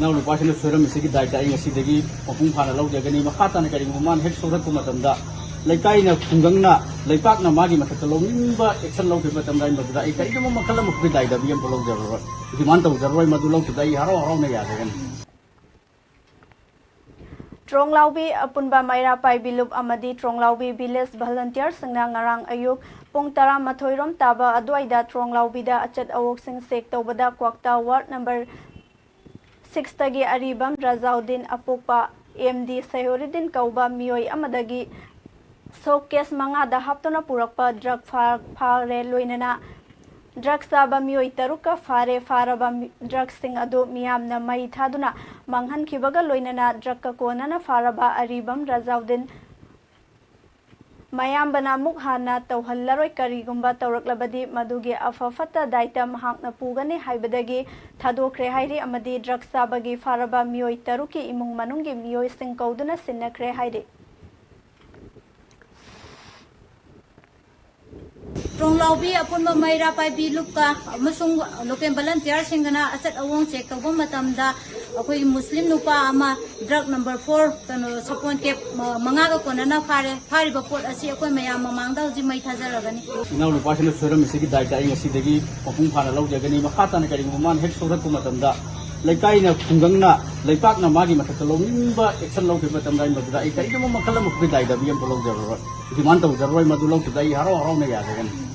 Now the question of Suram is dying a city, Opung Pana Logani, Mahatan, Kariman, head so that Kumatamda, like Kaina, Kungana, like Partner Magi Matakalomba, Exalo Batam, but I take them Makalam of the Dida, the Emperor, the month of the Roy Madulo today, around the Yagan. Tronglaubi apunba Meira Paibilup Amadi Tronglaubi Village Volunteers Ngarang Ayuk Pung Tara Mathoirom Taba Adwaida Tronglaubi Achat Awok Sing Sek Tobada Kwakta Ward number 6 Tagi Aribam Razaudin Apukpa MD Sayuridin Kauba Meeio Amadagi Showcase Mangada Haptona Purakpa Drug Phare Loinana Drug Saba Meeio Taruka Phare Faraba Drug Sing Ado Miyamna Mai Thaduna Manghan Kibaga Loinana Drug Kakonana Faraba Aribam Razaudin Mayambana Mukhana Tauhallaroi Karigumba Tauраklabadi Madugi Afafata Daita Mahakna Pugani Haibadagi Phagatkhre Hairi Amadi Drug Sabagi Faraba Meeio Taruki Imung Manungi Meeio Sing Kauduna Sinakre Hairi Tronglaubi apunba Meira Paibiluka amasung local volunteer singana asat awong check tawba matamda akoi Muslim nupa ama drug number 4 kano sapon ke mangaga konana phari bapot asi akoi mayam mamangda uji mai thajaragani. Now the question of Suram is dying a city, Opung Pana Logani, Mahatan, Kariman, head so that Kumatamda, like Kaina, Kungana, like Partner Magi Matakalomba, Exalo Batam, but I take them Makalam of the Dida, the Emperor, the month of the Roy Madulo today, around the Yagan.